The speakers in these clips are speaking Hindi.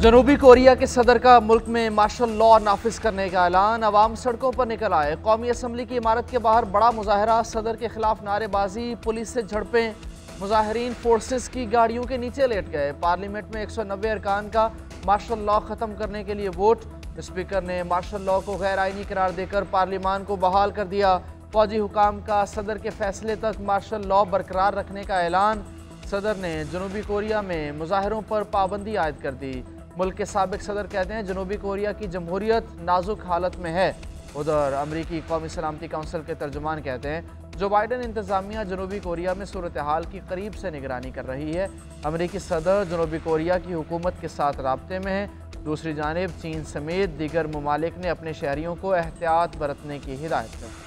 जनूबी कोरिया के सदर का मुल्क में मार्शल लॉ नाफिज करने का ऐलान। अवाम सड़कों पर निकल आए। कौमी असम्बली की इमारत के बाहर बड़ा मुजाहरा। सदर के खिलाफ नारेबाजी, पुलिस से झड़पें। मुजाहरीन फोर्सेस की गाड़ियों के नीचे लेट गए। पार्लियामेंट में 190 अरकान का मार्शल लॉ ख़त्म करने के लिए वोट। स्पीकर ने मार्शल लॉ को गैर आइनी करार देकर पार्लियामान को बहाल कर दिया। फौजी हुकाम का सदर के फैसले तक मार्शल लॉ बरकरार रखने का ऐलान। सदर ने जनूबी कोरिया में मुजाहरों पर पाबंदी आयद कर दी। मुल्क के साबिक सदर कहते हैं जनूबी कोरिया की जमहूरियत नाजुक हालत में है। उधर अमरीकी कौमी सलामती काउंसिल के तर्जुमान कहते हैं जो बाइडन इंतजामिया जनूबी कोरिया में सूरत हाल की करीब से निगरानी कर रही है। अमरीकी सदर जनूबी कोरिया की हुकूमत के साथ राब्ते में है। दूसरी जानिब चीन समेत दीगर ममालिक ने अपने शहरियों को एहतियात बरतने की हिदायत की।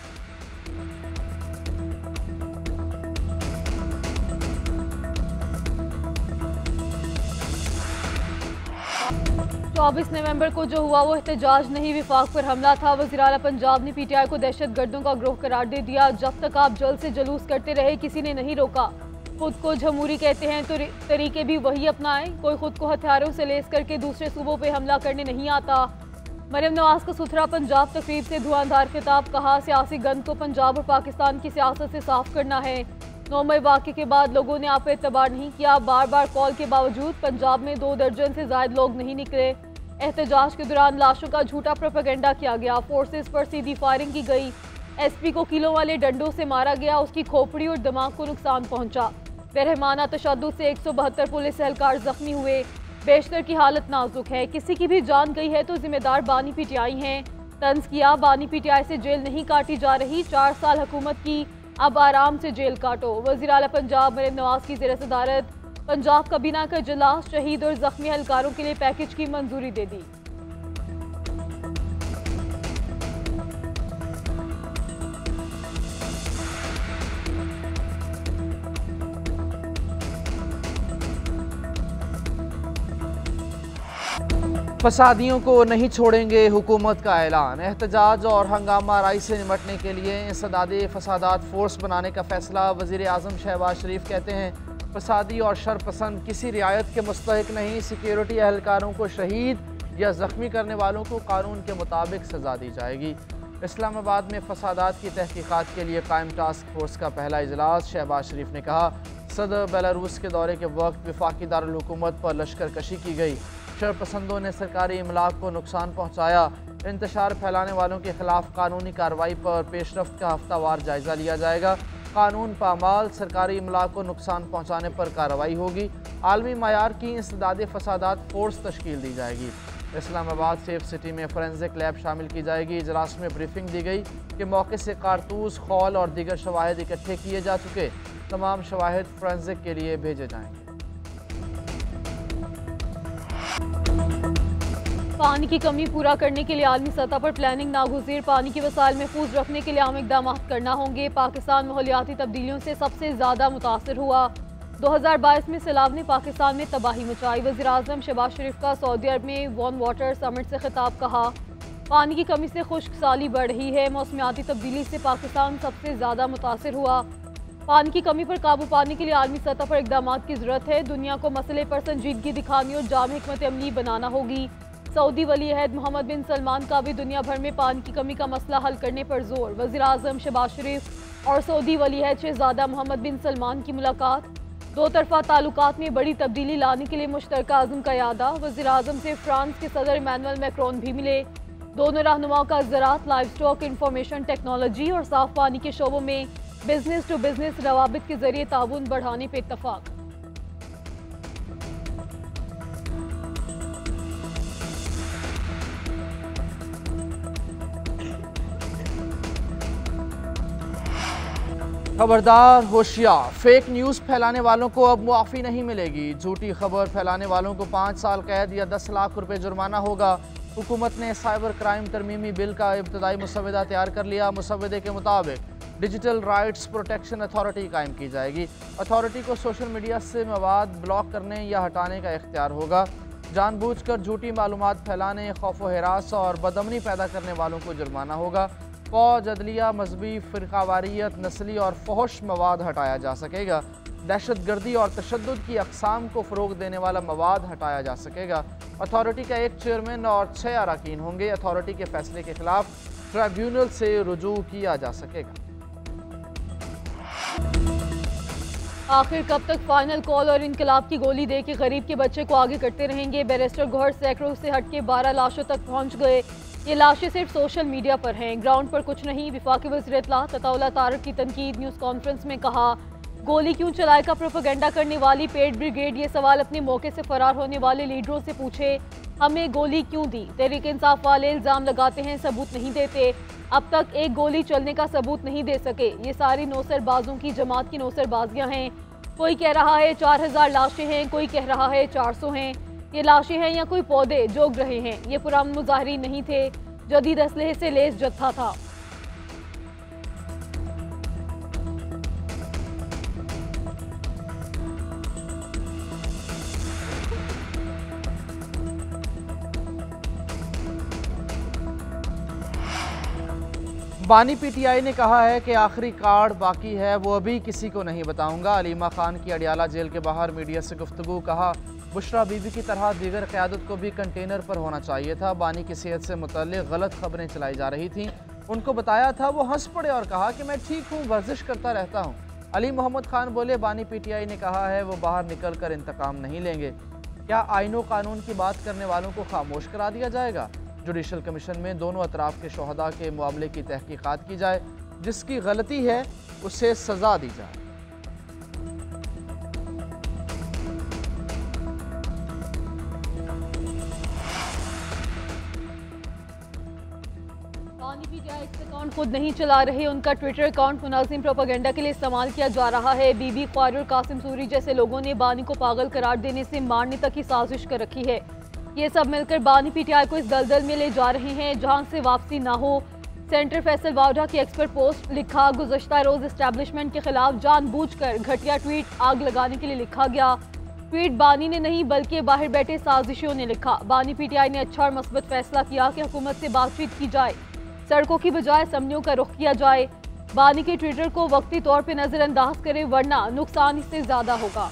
24 नवंबर को जो हुआ वो एहतजाज नहीं, विफाक पर हमला था। वज़ीर आला पंजाब ने पीटीआई को दहशत गर्दों का ग्रोह करार दे दिया। जब तक आप जल्द से जुलूस करते रहे किसी ने नहीं रोका। खुद को जमहूरी कहते हैं तो तरीके भी वही अपनाएं। कोई खुद को हथियारों से लेस करके दूसरे सूबों पे हमला करने नहीं आता। मरियम नवाज का सुथरा पंजाब तकरीब से धुआंधार खिताब। कहा सियासी गंद को पंजाब और पाकिस्तान की सियासत से साफ करना है। 9 मई वाक़े के बाद लोगों ने आप पे एतबार नहीं किया। बार बार कॉल के बावजूद पंजाब में 2 दर्जन से ज्यादा लोग नहीं निकले। एहतजाज के दौरान लाशों का झूठा प्रोपेगेंडा किया गया। फोर्सेस पर सीधी फायरिंग की गई। एसपी को किलों वाले डंडों से मारा गया। उसकी खोपड़ी और दिमाग को नुकसान पहुंचा। बेरहमाना तशद्दुद से 172 पुलिस एहलकार जख्मी हुए। बेशतर की हालत नाजुक है। किसी की भी जान गई है तो जिम्मेदार बानी पीटीआई हैं। तंज किया बानी पीटीआई से जेल नहीं काटी जा रही। 4 साल हुकूमत की, अब आराम से जेल काटो। वज़ीर आला पंजाब मरियम नवाज की ज़ेर सदारत पंजाब काबीना का इजलास। शहीद और जख्मी एहलकारों के लिए पैकेज की मंजूरी दे दी। फसादियों को नहीं छोड़ेंगे, हुकूमत का ऐलान। एहतजाज और हंगामा आराई से निपटने के लिए इंसदादे फसादात फोर्स बनाने का फैसला। वज़ीर आज़म शहबाज शरीफ कहते हैं फसादी और शरपसंद किसी रियायत के मुस्तहिक नहीं। सिक्योरिटी एहलकारों को शहीद या ज़ख्मी करने वालों को कानून के मुताबिक सज़ा दी जाएगी। इस्लामाबाद में फसादात की तहकीकात के लिए कायम टास्क फोर्स का पहला इजलास। शहबाज शरीफ ने कहा सदर बेलारूस के दौरे के वक्त वफाकी दारुल हुकूमत पर लश्कर कशी की गई। शरपसंदों ने सरकारी इमलाक को नुकसान पहुँचाया। इंतशार फैलाने वालों के खिलाफ कानूनी कार्रवाई पर पेशरफ्त का हफ्तावार जायज़ा लिया जाएगा। कानून पामाल सरकारी इमलाक को नुकसान पहुँचाने पर कार्रवाई होगी। आलमी मायार की इंसदादे फसादात फोर्स तश्कील दी जाएगी। इस्लामाबाद सेफ सिटी में फोरेंसिक लैब शामिल की जाएगी। इजलास में ब्रीफिंग दी गई कि मौके से कारतूस, खौल और दीगर शवाहिद इकट्ठे किए जा चुके। तमाम शवाहिद फोरेंसिक के लिए भेजे जाएंगे। पानी की कमी पूरा करने के लिए आलमी सतह पर प्लानिंग नागुज़ीर। पानी के वसाइल महफूज रखने के लिए आम इक़दाम करना होंगे। पाकिस्तान माहौलियाती तब्दीलियों से सबसे ज़्यादा मुतासर हुआ। 2022 में सैलाब ने पाकिस्तान में तबाही मचाई। वज़ीर आज़म शहबाज शरीफ का सऊदी अरब में वन वाटर समिट से खिताब। कहा पानी की कमी से खुश्क साली बढ़ रही है। मौसमियाती तब्दीली से पाकिस्तान सबसे ज़्यादा मुतासर हुआ। पानी की कमी पर काबू पाने के लिए आलमी सतह पर इक़दाम की ज़रूरत है। दुनिया को मसले पर संजीदगी दिखानी और जाम हिकमत अमली बनाना होगी। सऊदी वली अहद मोहम्मद बिन सलमान का भी दुनिया भर में पानी की कमी का मसला हल करने पर जोर। वज़ीर आज़म शहबाज शरीफ और सऊदी वली अहद शहज़ादा मोहम्मद बिन सलमान की मुलाकात। 2 तरफ़ा ताल्लुकात में बड़ी तब्दीली लाने के लिए मुश्तरका अज़्म का यादा। वज़ीर आज़म से फ्रांस के सदर इमैनुअल मैक्रोन भी मिले। दोनों रहनुमाओं का ज़राअत, लाइव स्टॉक, इंफॉर्मेशन टेक्नोलॉजी और साफ पानी के शोबों में बिजनेस टू बिजनेस रवाबित के जरिए ताउन बढ़ाने पर इत्तफाक। खबरदार, होशियार, फेक न्यूज़ फैलाने वालों को अब मुआफ़ी नहीं मिलेगी। झूठी खबर फैलाने वालों को 5 साल कैद या 10 लाख रुपए जुर्माना होगा। हुकूमत ने साइबर क्राइम तरमीमी बिल का इब्तदाई मुसव्वदा तैयार कर लिया। मुसव्वदे के मुताबिक डिजिटल राइट्स प्रोटेक्शन अथॉरिटी कायम की जाएगी। अथॉरिटी को सोशल मीडिया से मवाद ब्लॉक करने या हटाने का इख्तियार होगा। जानबूझकर झूठी मालूमात फैलाने, खौफ व हिरास और बदअमनी पैदा करने वालों को जुर्माना होगा। फौज, अदलिया, मजहबी फ़िरकावारियत, नस्ली और फहश मवाद हटाया जा सकेगा। दहशतगर्दी और तशद्दुद की अक़साम को फ़रोग़ देने वाला मवाद हटाया जा सकेगा। अथॉरिटी का एक चेयरमैन और 6 अरकान होंगे। अथॉरिटी के फैसले के खिलाफ ट्रिब्यूनल से रुजू किया जा सकेगा। आखिर कब तक फाइनल कॉल और इनकलाब की गोली दे के गरीब के बच्चे को आगे करते रहेंगे? बैरिस्टर गौहर सैकड़ों से हटके 12 लाशों तक पहुंच गए। ये लाशें सिर्फ सोशल मीडिया पर हैं, ग्राउंड पर कुछ नहीं। वफाकी वज़ीर इत्तला तताउल्लाह तारक की तनकीद। न्यूज़ कॉन्फ्रेंस में कहा, गोली क्यों चलाएगा प्रोपेगेंडा करने वाली पेड ब्रिगेड? ये सवाल अपने मौके से फरार होने वाले लीडरों से पूछे, हमें गोली क्यों दी? तहरीक इंसाफ वाले इल्ज़ाम लगाते हैं, सबूत नहीं देते। अब तक एक गोली चलने का सबूत नहीं दे सके। ये सारी नौसरबाजों की जमात की नौसरबाजियां हैं। कोई कह रहा है 4000 लाशें हैं, कोई कह रहा है 400 हैं। ये लाशें हैं या कोई पौधे जोग रहे हैं? ये पुराने मुजाहिरीन नहीं थे, जदीद असलहे से लेस जत्था था। बानी पीटीआई ने कहा है कि आखिरी कार्ड बाकी है, वो अभी किसी को नहीं बताऊंगा। अलीमा खान की अडियाला जेल के बाहर मीडिया से गुफ्तगू। कहा, बुशरा बीबी की तरह दीगर क़यादत को भी कंटेनर पर होना चाहिए था। बानी की सेहत से मुतल्लिक़ गलत खबरें चलाई जा रही थीं, उनको बताया था, वो हंस पड़े और कहा कि मैं ठीक हूँ, वर्जिश करता रहता हूँ। अली मोहम्मद खान बोले, बानी पीटीआई ने कहा है वो बाहर निकल कर इंतकाम नहीं लेंगे। क्या आईनो कानून की बात करने वालों को खामोश करा दिया जाएगा? जुडिशल कमीशन में दोनों अतराफ के शोहदा के मामले की तहकीकात की जाए, जिसकी गलती है उसे सजा दी जाए। बानी पीटीआई अकाउंट खुद नहीं चला रहे, उनका ट्विटर अकाउंट मुनाजिम प्रोपेगेंडा के लिए इस्तेमाल किया जा रहा है। बीबी ख्वार और कासिम सूरी जैसे लोगों ने बानी को पागल करार देने से मारने तक की साजिश कर रखी है। ये सब मिलकर बानी पीटीआई को इस दलदल में ले जा रहे हैं जहां से वापसी ना हो। सेंटर फैसल वावडा की एक्सपर्ट पोस्ट। लिखा, गुज़श्ता रोज एस्टैब्लिशमेंट के खिलाफ जानबूझकर घटिया ट्वीट आग लगाने के लिए लिखा गया। ट्वीट बानी ने नहीं बल्कि बाहर बैठे साजिशों ने लिखा। बानी पीटीआई ने अच्छा और मस्बत फैसला किया कि हुकूमत से बातचीत की जाए, सड़कों की बजाय असम्बलियों का रुख किया जाए। बानी के ट्विटर को वक्ती तौर पर नजरअंदाज करे, वरना नुकसान इससे ज्यादा होगा।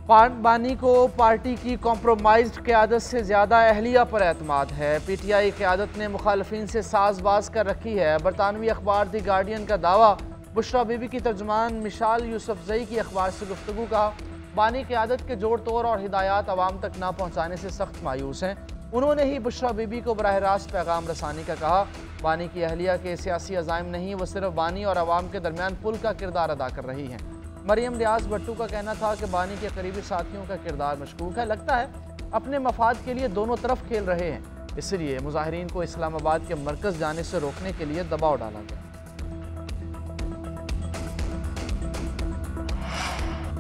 बानी को पार्टी की कॉम्प्रोमाइज्ड क़यादत से ज़्यादा अहलिया पर एतमाद है। पीटीआई क़यादत ने मुखालफिन से साजबाज कर रखी है। बरतानवी अखबार द गार्डियन का दावा। बुशरा बीबी की तर्जुमान मिशाल यूसुफजई की अखबार से गुफ्तगू। कहा, बानी क़यादत के जोड़ तोड़ और हिदायत आवाम तक ना पहुँचाने से सख्त मायूस हैं। उन्होंने ही बुशरा बीबी को बराह रास्त पैगाम रसानी का कहा। बानी की अहलिया के सियासी अज़ाइम नहीं, वो सिर्फ बानी और आवाम के दरमियान पुल का किरदार अदा कर रही हैं। मरियम रियाज भट्टू का कहना था कि बानी के करीबी साथियों का किरदार मशकूक है। लगता है अपने मफाद के लिए दोनों तरफ खेल रहे हैं, इसलिए मुजाहिरीन को इस्लामाबाद के मरकज़ जाने से रोकने के लिए दबाव डाला गया।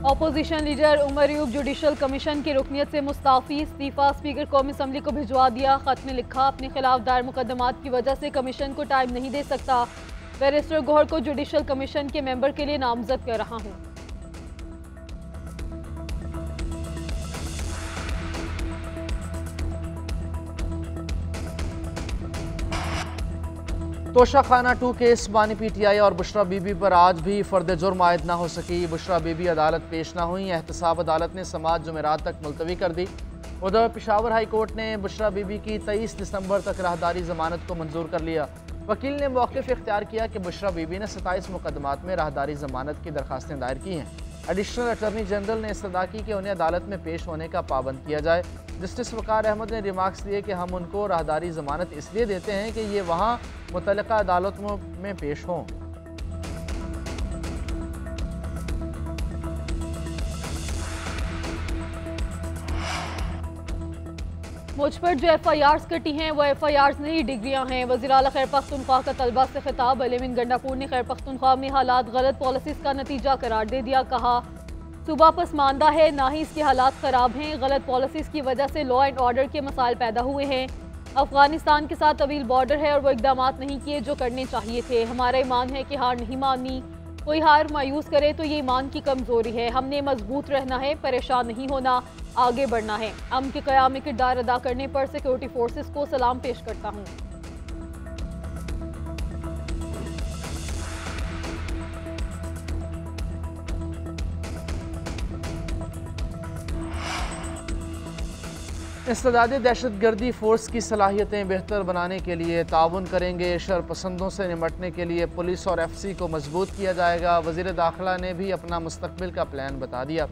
Opposition leader Umar Ayub judicial commission की रुकनीत से मुस्ताफ़ी। इस्तीफ़ा स्पीकर कौमी असम्बली को भिजवा दिया। खत में लिखा, अपने खिलाफ दायर मुकदमात की वजह से कमीशन को टाइम नहीं दे सकता। बैरिस्टर गौहर को जुडिशल कमीशन के मेंबर के लिए नामजद कर रहा हूँ। तोशाखाना 2 केस। बानी पीटीआई और बुशरा बीबी पर आज भी फर्द जुर्म आयद ना हो सकी। बुशरा बीबी अदालत पेश ना हुई। एहतसाब अदालत ने समात जुमेरात तक मुलतवी कर दी। उधर पिशावर हाई कोर्ट ने बुशरा बीबी की 23 दिसंबर तक राहदारी जमानत को मंजूर कर लिया। वकील ने मौक़िफ़ इख्तियार किया कि बुशरा बीबी ने 27 मुकदमात में राहदारी जमानत की दरखास्तें दायर की हैं। एडिशनल अटॉर्नी जनरल ने इस्तदा की कि उन्हें अदालत में पेश होने का पाबंद किया जाए। जस्टिस वक़ार अहमद ने रिमार्क्स दिए कि हम उनको राहदारी जमानत इसलिए देते हैं कि ये वहाँ मुतल्लिक़ा अदालतों में पेश हों। मुझ पर जो FIRs कटी हैं वो FIRs नहीं, डिग्रियां हैं। वज़ीर आला खैर पख्तूनख्वा का तलबा से खिताब। अलीमिन गंडापुर ने खैर पख्तूनख्वा में हालात गलत पॉलिसीज़ का नतीजा करार दे दिया। कहा, सूबा पसमानदा है, ना ही इसके हालात ख़राब हैं। गलत पॉलिसीज़ की वजह से लॉ एंड ऑर्डर के मसाइल पैदा हुए हैं। अफगानिस्तान के साथ तवील बॉर्डर है और वो इकदाम नहीं किए जो करने चाहिए थे। हमारा ईमान है कि हार नहीं माननी। कोई हार मायूस करे तो ये ईमान की कमज़ोरी है। हमने मजबूत रहना है, परेशान नहीं होना, आगे बढ़ना है। अमन के क़याम में किरदार अदा करने पर सिक्योरिटी फोर्सेस को सलाम पेश करता हूँ। इस्तेदादी दहशतगर्दी फोर्स की सलाहियतें बेहतर बनाने के लिए ताउन करेंगे। शरपसंदों से निमटने के लिए पुलिस और FC को मजबूत किया जाएगा। वज़ीर दाखिला ने भी अपना मुस्तकबिल का प्लान बता दिया।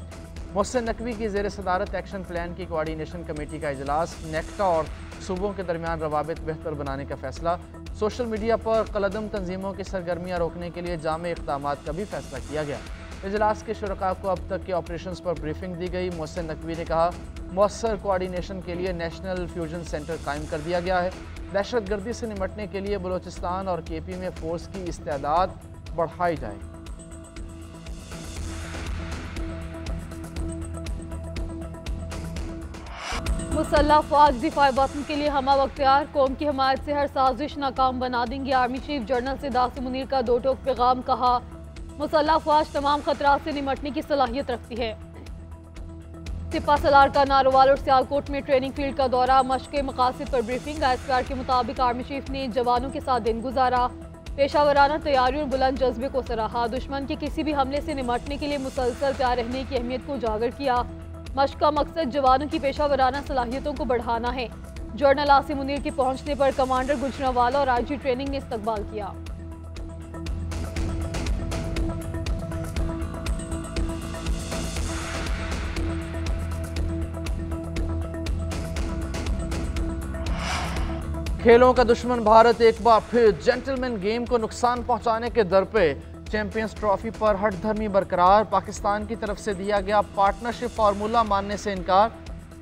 मोहसिन नकवी की ज़ेर सदारत एक्शन प्लान की कोऑर्डिनेशन कमेटी का इजलास। नेक्टा और सूबों के दरमियान रवाबित बेहतर बनाने का फैसला। सोशल मीडिया पर कलदम तंजीमों की सरगर्मियाँ रोकने के लिए जामे इक़दामात का भी फैसला किया गया। इजलास के शुरका को अब तक के ऑपरेशंस पर ब्रीफिंग दी गई। मोहसिन नकवी ने कहा, मौसर कोऑर्डिनेशन के लिए नेशनल फ्यूजन सेंटर कायम कर दिया गया है। दहशतगर्दी से निमटने के लिए बलूचिस्तान और KP में फोर्स की इस्तेदाद बढ़ाई जाएगी। मुसल्लह फ़ौज दिफा वतन के लिए हमा वख्तियार, कौम की हमायत से हर साजिश नाकाम बना देंगे। Army chief general Siddharth Munir का दो टोक पैगाम। कहा, मुसल्लह फ़ौज तमाम खतरात से निमटने की सलाहियत रखती है। सिपा सलार का नारोवाल और सियालकोट में ट्रेनिंग फील्ड का दौरा। मशक़ मकासद पर ब्रीफिंग। ISPR के मुताबिक आर्मी चीफ ने जवानों के साथ दिन गुजारा। पेशावराना तैयारी और बुलंद जज्बे को सराहा। दुश्मन के किसी भी हमले से निमटने के लिए मुसलसल तैयार रहने की अहमियत को उजागर किया। मशक़ का मकसद जवानों की पेशावराना सलाहियतों को बढ़ाना है। जनरल आसिम मुनीर के पहुंचने पर कमांडर गुजरावाला और IG ट्रेनिंग ने इस्तकबाल किया। खेलों का दुश्मन भारत एक बार फिर जेंटलमैन गेम को नुकसान पहुंचाने के दर पे। चैंपियंस ट्रॉफी पर हठधर्मी बरकरार। पाकिस्तान की तरफ से दिया गया पार्टनरशिप फार्मूला मानने से इनकार।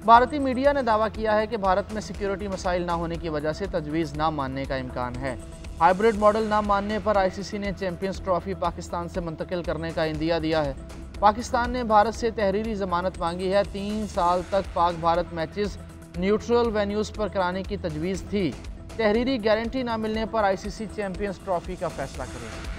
भारतीय मीडिया ने दावा किया है कि भारत में सिक्योरिटी मसाइल ना होने की वजह से तजवीज़ ना मानने का इम्कान है। हाइब्रिड मॉडल ना मानने पर ICC ने चैंपियंस ट्रॉफी पाकिस्तान से मुंतकिल करने का इंदिया दिया है। पाकिस्तान ने भारत से तहरीरी ज़मानत मांगी है। 3 साल तक Pak Bharat matches neutral venues पर कराने की तजवीज़ थी। तहरीरी गारंटी ना मिलने पर ICC चैंपियंस ट्रॉफी का फैसला करेगी।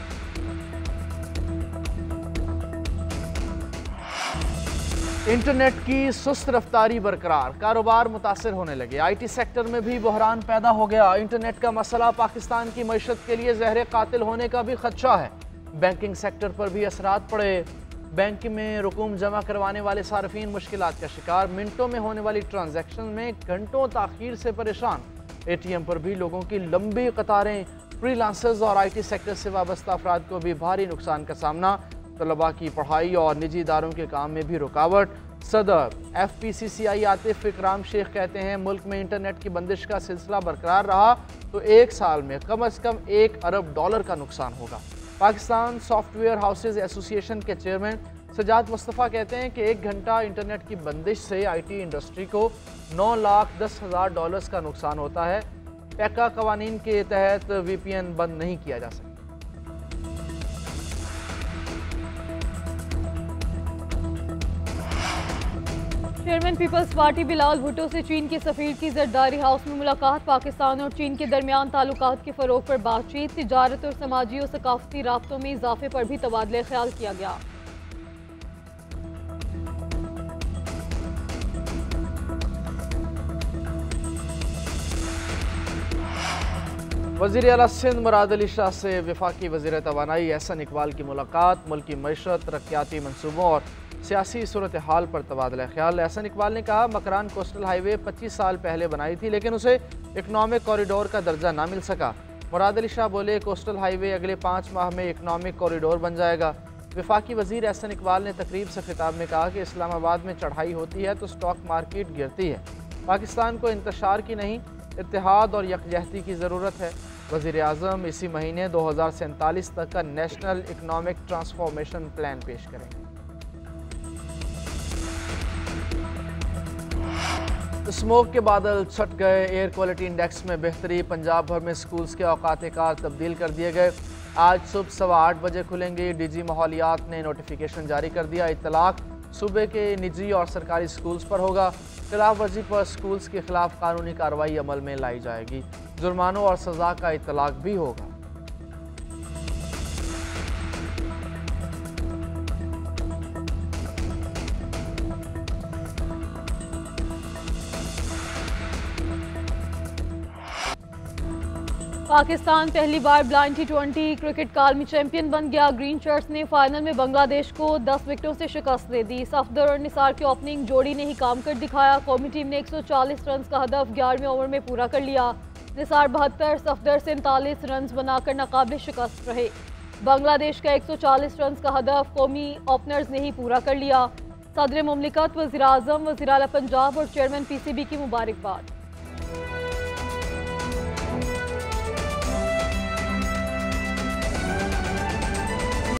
इंटरनेट की सुस्त रफ्तारी बरकरार। कारोबार मुतासर होने लगे। IT सेक्टर में भी बहरान पैदा हो गया। इंटरनेट का मसला पाकिस्तान की मईशत के लिए जहर कातिल होने का भी खदशा है। बैंकिंग सेक्टर पर भी असरात पड़े। बैंक में रकूम जमा करवाने वाले सार्फिन मुश्किलात का शिकार। मिनटों में होने वाली ट्रांजैक्शन में घंटों ताखीर से परेशान। ATM पर भी लोगों की लंबी कतारें। फ्रीलांसर्स और IT सेक्टर से वाबस्ता अफराद को भी भारी नुकसान का सामना। तलबा की पढ़ाई और निजी इदारों के काम में भी रुकावट। सदर FPCCI आतिफ इकराम शेख कहते हैं, मुल्क में इंटरनेट की बंदिश का सिलसिला बरकरार रहा तो 1 साल में कम अज़ कम $1 अरब का नुकसान होगा। पाकिस्तान सॉफ्टवेयर हाउसेज एसोसिएशन के चेयरमैन सजाद मुस्तफ़ा कहते हैं कि 1 घंटा इंटरनेट की बंदिश से IT इंडस्ट्री को $9,10,000 का नुकसान होता है। पैका कवानीन के तहत VPN बंद नहीं किया जा सकता। Chairman Peoples Party Bilawal Bhutto से चीन के सफीर की जरदारी हाउस में मुलाकात। पाकिस्तान और चीन के दरमियान ताल्लुकात के फ़रोग पर बातचीत। तिजारत और समाजी और सकाफती राब्तों में इजाफे पर भी तबादले ख्याल किया गया। वज़ीर आला सिंध मुराद अली शाह से वफाकी वज़ीर तवानाई एहसन इकबाल की मुलाकात। मुल्की मईशत, तरक्याती मनसूबों और सियासी सूरत हाल पर तबादला ख्याल। एहसन इकबाल ने कहा, मकरान कोस्टल हाईवे 25 साल पहले बनाई थी लेकिन उसे इकनॉमिक कॉरिडोर का दर्जा ना मिल सका। मुराद अली शाह बोले, कोस्टल हाईवे अगले 5 माह में इकनॉमिक कॉरिडोर बन जाएगा। वफाकी वज़ीर एहसन इकबाल ने तकरीब से खिताब में कहा कि इस्लामाबाद में चढ़ाई होती है तो स्टॉक मार्केट गिरती है। पाकिस्तान को इंतशार की नहीं, इत्तेहाद और यकजहती की ज़रूरत है। वज़ीर आज़म इसी महीने 2047 तक का नेशनल इकनॉमिक ट्रांसफॉर्मेशन प्लान पेश करेंगे। स्मोक के बादल छट गए। एयर क्वालिटी इंडेक्स में बेहतरी। पंजाब भर में स्कूल्स के औकात कार तब्दील कर दिए गए। आज सुबह 8:15 बजे खुलेंगे। DG माहौलियात ने नोटिफिकेशन जारी कर दिया। इतलाक सूबे के निजी और सरकारी स्कूल्स पर होगा। खिलाफ वर्जी पर स्कूल्स के खिलाफ कानूनी कार्रवाई अमल में लाई जाएगी। जुर्मानों और सज़ा का इतलाक भी होगा। पाकिस्तान पहली बार ब्लाइंड T20 क्रिकेट काल में चैंपियन बन गया। ग्रीन शर्ट्स ने फाइनल में बांग्लादेश को 10 विकेटों से शिकस्त दे दी। सफदर और निसार की ओपनिंग जोड़ी ने ही काम कर दिखाया। कौमी टीम ने 140 रन का हदफ 11वें ओवर में पूरा कर लिया। निसार 72, सफदर 47 रन बनाकर नाकाबिल शिकस्त रहे। बांग्लादेश का 140 रन का हदफ कौमी ओपनर्स ने ही पूरा कर लिया। सदर मुमलिकत, वज़ीर आज़म, वज़ीर आला पंजाब और चेयरमैन PCB की मुबारकबाद।